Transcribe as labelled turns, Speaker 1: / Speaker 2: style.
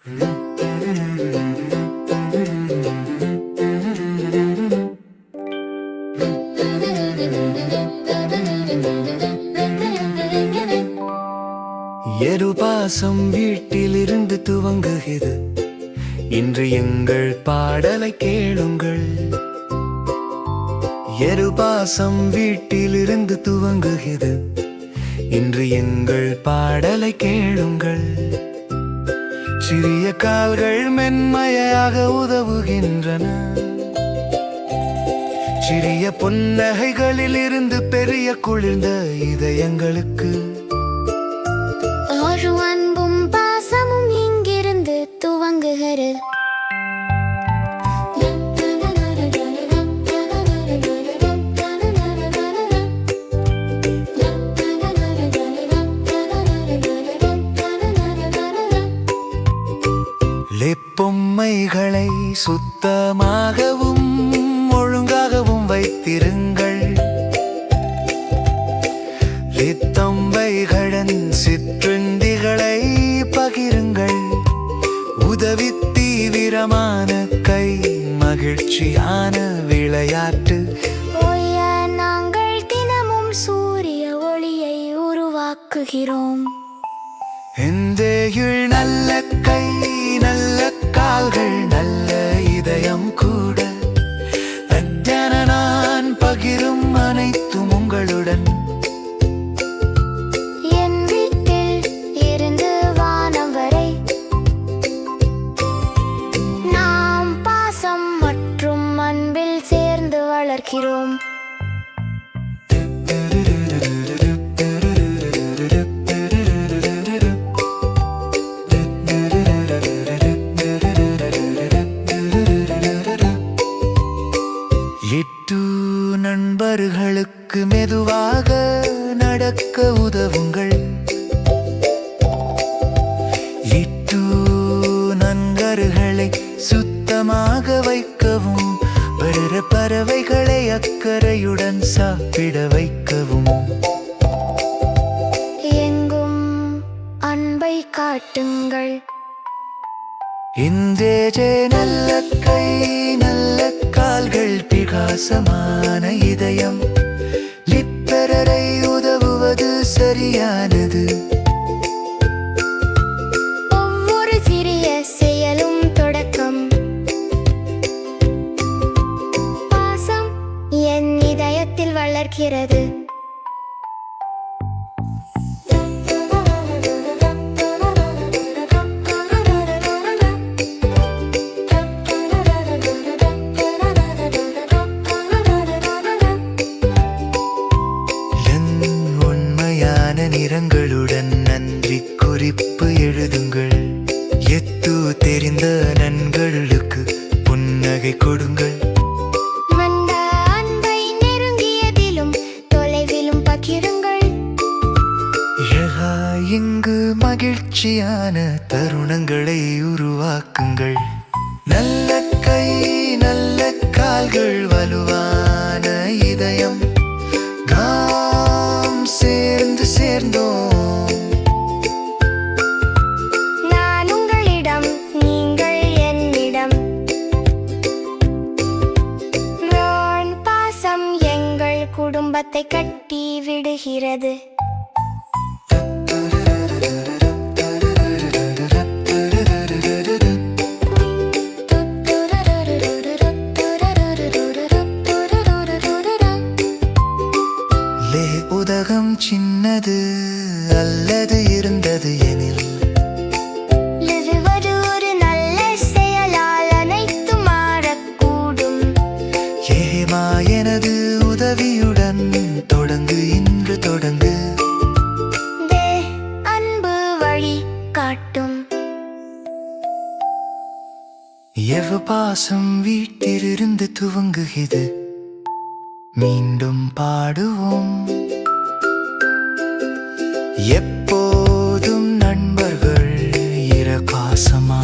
Speaker 1: எருபாசம் வீட்டிலிருந்து துவங்குகிறது. இன்று எங்கள் பாடலை கேளுங்கள். எருபாசம் வீட்டிலிருந்து துவங்குகிறது. இன்று எங்கள் பாடலை கேளுங்கள். சிறிய கால்கள் மென்மையாக உதவுகின்றன. சிறிய புன்னகைகளில் இருந்து பெரிய குளிர்ந்த இதயங்களுக்கு
Speaker 2: ஒரு அன்பும் பாசமும் இங்கிருந்து துவங்குகிறது.
Speaker 1: பொம்மைகளை சுத்தமாகவும் ஒழுங்காகவும் வைத்திருங்கள். லித்தம்பைகளின் சிற்றுண்டிகளை பகிருங்கள். உதவி தீவிரமான கை மகிழ்ச்சியான விளையாட்டு.
Speaker 2: நாங்கள் தினமும் சூரிய ஒளியை உருவாக்குகிறோம்.
Speaker 1: நல்ல கை நல்ல கால்கள் நல்ல இதயம் கூட. நான் பகிரும் அனைத்தும் உங்களுடன்.
Speaker 2: என் வீட்டில் இருந்து வானம் வரை நாம் பாசம் மற்றும் அன்பில் சேர்ந்து வளர்க்கிறோம்.
Speaker 1: நண்பர்களுக்கு மெதுவாக நடக்க உதவுங்கள். நண்பர்களை சுத்தமாக வைக்கவும் பறவைகளை அக்கறையுடன் சாப்பிட வைக்கவும்.
Speaker 2: எங்கும் அன்பை காட்டுங்கள்.
Speaker 1: நல்ல கை நல்ல கால்கள் பிரகாசமான இதயம். லிப்பரரை உதவுவது சரியானது.
Speaker 2: ஒவ்வொரு சிறிய செயலும் தொடக்கம். பாசம் என் இதயத்தில் வளர்க்கிறது.
Speaker 1: நிறங்களுடன் நன்றி குறிப்பு எழுதுங்கள். தெரிந்த நண்பர்களுக்கு புன்னகை கொடுங்கள்.
Speaker 2: அன்பை நெருங்கியதிலும் தொலைவிலும் பகிருங்கள்.
Speaker 1: இங்கு மகிழ்ச்சியான தருணங்களை உருவாக்குங்கள். நல்ல கை நல்ல கால்கள் வலுவான இதயம். சேர்ந்தோம்.
Speaker 2: நான் உங்களிடம் நீங்கள் என்னிடம். பாசம் எங்கள் குடும்பத்தை கட்டி விடுகிறது.
Speaker 1: உலகம் சின்னது அல்லது இருந்தது எனில்
Speaker 2: ஒரு நல்ல செயலால் அனைத்து மாறக்கூடும்.
Speaker 1: எனது உதவியுடன் தொடங்கு இன்று தொடங்கு.
Speaker 2: அன்பு வழி காட்டும்.
Speaker 1: பாசம் வீட்டிலிருந்து துவங்குகிறது. மீண்டும் பாடுவோம். எப்போதும் நண்பர்கள் இரகாசமா